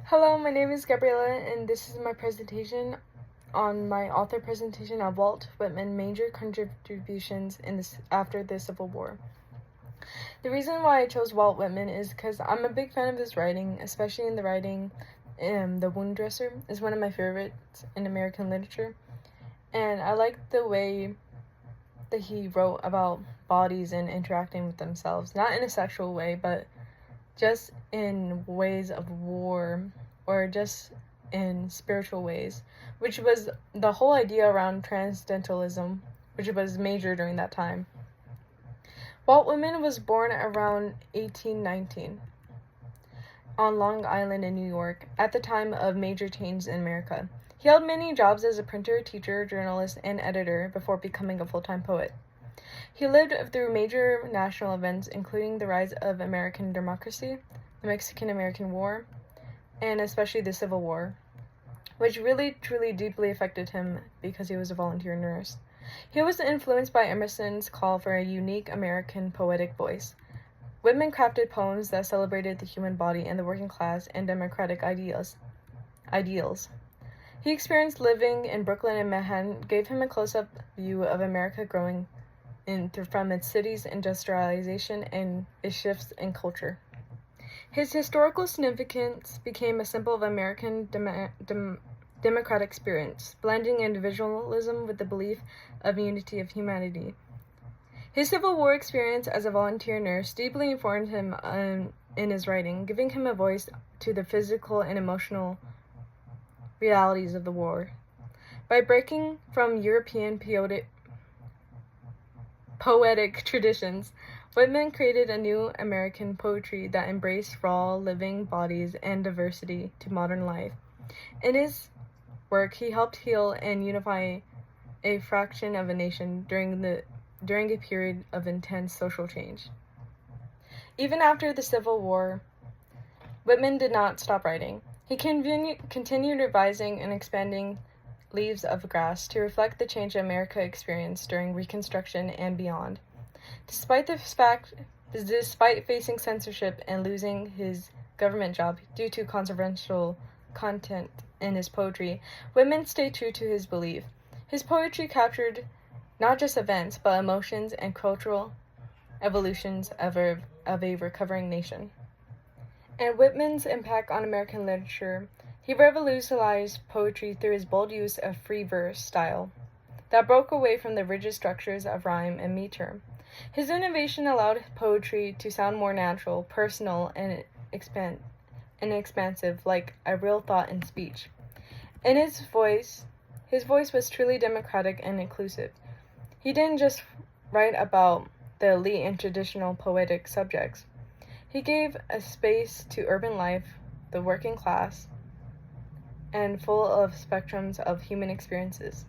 Hello, my name is Gabriela, and this is my presentation on my author presentation of Walt Whitman, Major Contributions after the Civil War. The reason why I chose Walt Whitman is because I'm a big fan of his writing, especially in the writing The Wound Dresser is one of my favorites in American literature, and I like the way that he wrote about bodies and interacting with themselves, not in a sexual way, but just in ways of war or just in spiritual ways, which was the whole idea around transcendentalism, which was major during that time. Walt Whitman was born around 1819 on Long Island in New York at the time of major change in America. He held many jobs as a printer, teacher, journalist, and editor before becoming a full-time poet. He lived through major national events, including the rise of American democracy, the Mexican-American War, and especially the Civil War, which really, truly, deeply affected him because he was a volunteer nurse. He was influenced by Emerson's call for a unique American poetic voice. Whitman crafted poems that celebrated the human body and the working class and democratic ideals. He experienced living in Brooklyn and Manhattan gave him a close-up view of America growing from its city's industrialization and its shifts in culture. His historical significance became a symbol of American democratic spirits, blending individualism with the belief of unity of humanity. His Civil War experience as a volunteer nurse deeply informed him in his writing, giving him a voice to the physical and emotional realities of the war. By breaking from European poetic traditions, Whitman created a new American poetry that embraced raw, living bodies and diversity to modern life. In his work, he helped heal and unify a fraction of a nation during a period of intense social change. Even after the Civil War, Whitman did not stop writing. He continued revising and expanding Leaves of Grass to reflect the change America experienced during Reconstruction and beyond. Despite facing censorship and losing his government job due to controversial content in his poetry, Whitman stayed true to his belief. His poetry captured not just events, but emotions and cultural evolutions of a recovering nation. And Whitman's impact on American literature, he revolutionized poetry through his bold use of free verse style that broke away from the rigid structures of rhyme and meter. His innovation allowed poetry to sound more natural, personal, and expansive, like a real thought in speech. In his voice was truly democratic and inclusive. He didn't just write about the elite and traditional poetic subjects. He gave a space to urban life, the working class, and full of spectrums of human experiences.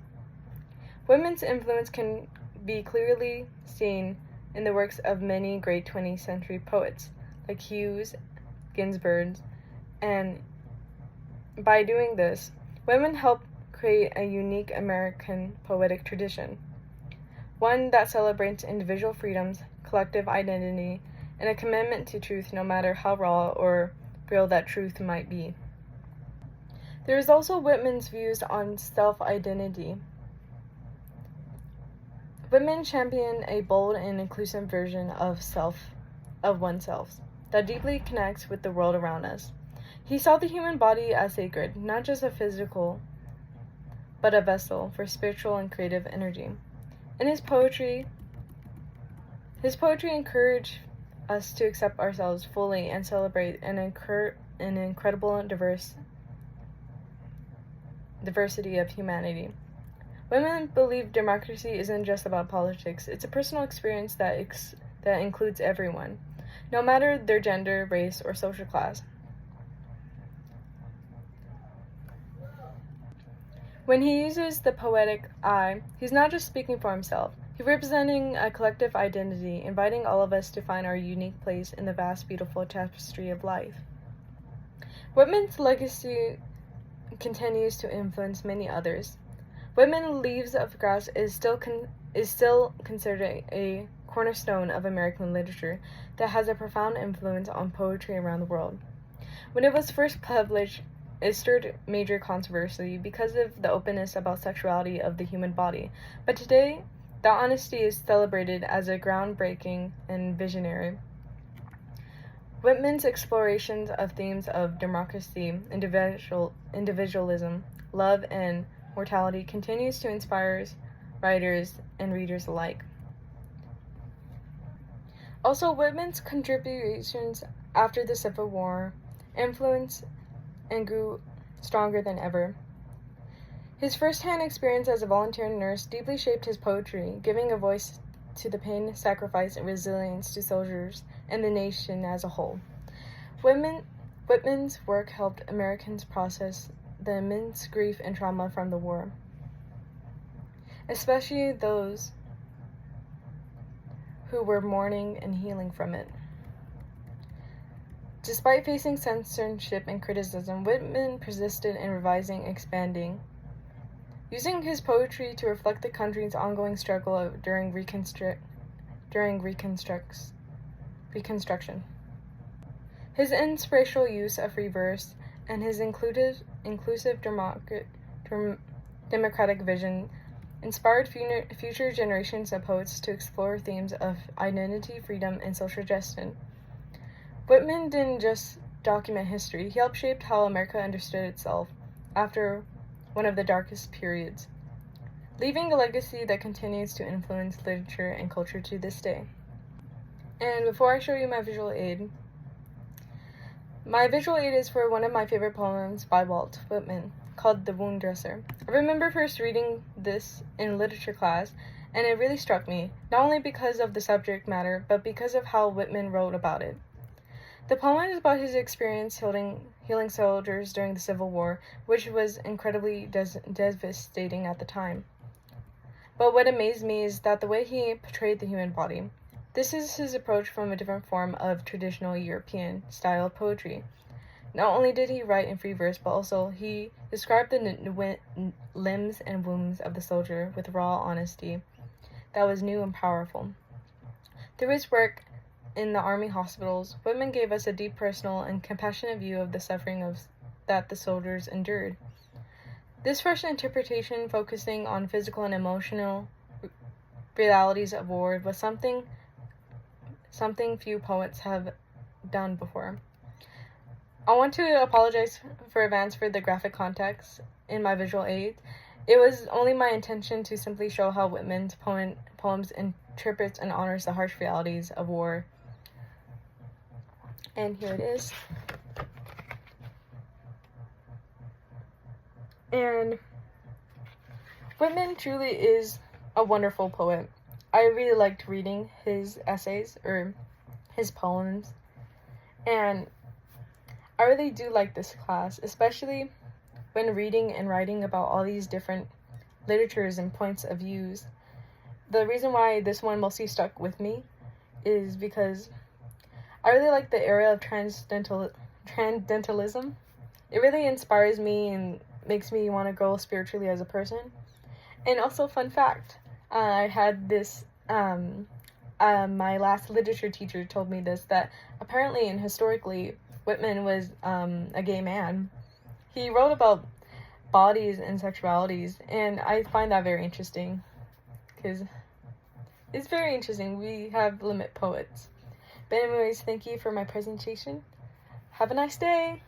Whitman's influence can be clearly seen in the works of many great 20th century poets, like Hughes, Ginsberg, and by doing this, Whitman helped create a unique American poetic tradition, one that celebrates individual freedoms, collective identity, and a commitment to truth no matter how raw or real that truth might be. There is also Whitman's views on self-identity. Whitman championed a bold and inclusive version of oneself that deeply connects with the world around us. He saw the human body as sacred, not just a physical, but a vessel for spiritual and creative energy. In his poetry encouraged us to accept ourselves fully and celebrate an incredible diversity of humanity. Women believe democracy isn't just about politics, it's a personal experience that includes everyone, no matter their gender, race, or social class. When he uses the poetic I, he's not just speaking for himself. He's representing a collective identity, inviting all of us to find our unique place in the vast, beautiful tapestry of life. Whitman's legacy continues to influence many others. Whitman's Leaves of Grass is still considered a cornerstone of American literature that has a profound influence on poetry around the world. When it was first published, it stirred major controversy because of the openness about sexuality of the human body. But today, that honesty is celebrated as a groundbreaking and visionary. Whitman's explorations of themes of democracy, individualism, love, and mortality continues to inspire writers and readers alike. Also, Whitman's contributions after the Civil War influenced and grew stronger than ever. His first-hand experience as a volunteer nurse deeply shaped his poetry, giving a voice to the pain, sacrifice, and resilience to soldiers and the nation as a whole. Whitman's work helped Americans process the immense grief and trauma from the war, especially those who were mourning and healing from it. Despite facing censorship and criticism, Whitman persisted in revising and expanding, using his poetry to reflect the country's ongoing struggle during Reconstruction. His inspirational use of free verse and his inclusive democratic vision inspired future generations of poets to explore themes of identity, freedom, and social justice. Whitman didn't just document history, he helped shape how America understood itself after one of the darkest periods, leaving a legacy that continues to influence literature and culture to this day. And before I show you my visual aid is for one of my favorite poems by Walt Whitman, called The Wound Dresser. I remember first reading this in literature class, and it really struck me, not only because of the subject matter, but because of how Whitman wrote about it. The poem is about his experience healing soldiers during the Civil War, which was incredibly devastating at the time. But what amazed me is that the way he portrayed the human body. This is his approach from a different form of traditional European style of poetry. Not only did he write in free verse, but also he described the limbs and wounds of the soldier with raw honesty that was new and powerful. Through his work in the army hospitals, Whitman gave us a deep personal and compassionate view of the suffering that the soldiers endured. This fresh interpretation, focusing on physical and emotional realities of war, was something few poets have done before. I want to apologize for advance for the graphic context in my visual aid. It was only my intention to simply show how Whitman's poems interprets and honors the harsh realities of war. And here it is. And Whitman truly is a wonderful poet. I really liked reading his essays or his poems, and I really do like this class, especially when reading and writing about all these different literatures and points of views. The reason why this one mostly stuck with me is because I really like the era of transcendentalism. It really inspires me and makes me want to grow spiritually as a person. And also, fun fact, I had this, my last literature teacher told me this, that apparently and historically, Whitman was a gay man. He wrote about bodies and sexualities, and I find that very interesting, because it's very interesting. We have limit poets. But anyways, thank you for my presentation. Have a nice day!